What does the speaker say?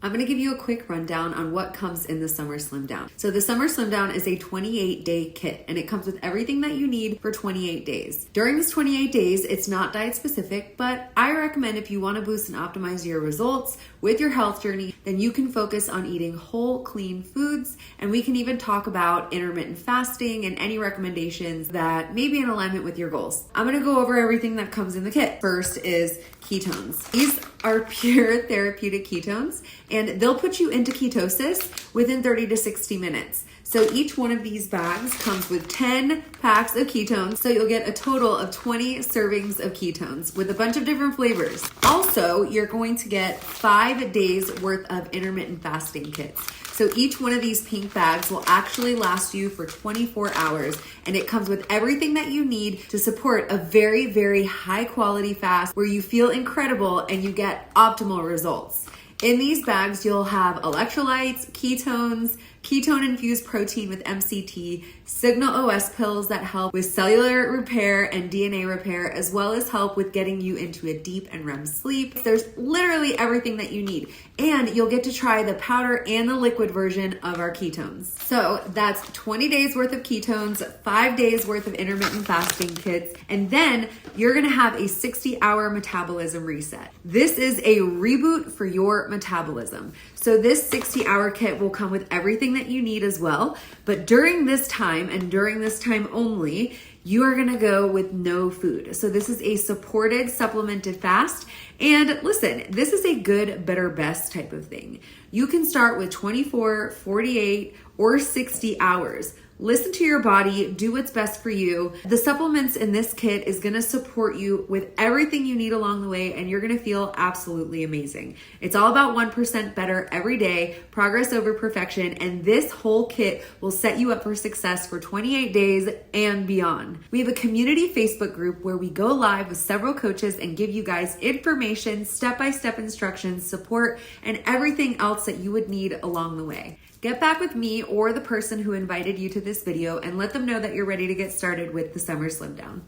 I'm gonna give you a quick rundown on what comes in the Summer Slim Down. So the Summer Slim Down is a 28-day kit, and it comes with everything that you need for 28 days. During this 28 days, it's not diet specific, but I recommend if you wanna boost and optimize your results with your health journey, then you can focus on eating whole, clean foods, and we can even talk about intermittent fasting and any recommendations that may be in alignment with your goals. I'm gonna go over everything that comes in the kit. First is ketones. These are pure therapeutic ketones, and they'll put you into ketosis within 30 to 60 minutes. So each one of these bags comes with 10 packs of ketones, so you'll get a total of 20 servings of ketones with a bunch of different flavors. Also, you're going to get 5 days worth of intermittent fasting kits. So each one of these pink bags will actually last you for 24 hours, and it comes with everything that you need to support a very, very high quality fast where you feel incredible and you get optimal results. In these bags, you'll have electrolytes, ketones, ketone-infused protein with MCT, Signal OS pills that help with cellular repair and DNA repair, as well as help with getting you into a deep and REM sleep. There's literally everything that you need. And you'll get to try the powder and the liquid version of our ketones. So that's 20 days worth of ketones, 5 days worth of intermittent fasting kits, and then you're gonna have a 60-hour metabolism reset. This is a reboot for your metabolism. So this 60-hour kit will come with everything that you need as well. But during this time, and during this time only, you are gonna go with no food. So this is a supported, supplemented fast. And listen, this is a good, better, best type of thing. You can start with 24, 48, or 60 hours. Listen to your body, do what's best for you. The supplements in this kit is gonna support you with everything you need along the way, and you're gonna feel absolutely amazing. It's all about 1% better every day, progress over perfection, and this whole kit will set you up for success for 28 days and beyond. We have a community Facebook group where we go live with several coaches and give you guys information, step-by-step instructions, support, and everything else that you would need along the way. Get back with me or the person who invited you to this video and let them know that you're ready to get started with the Summer Slim Down.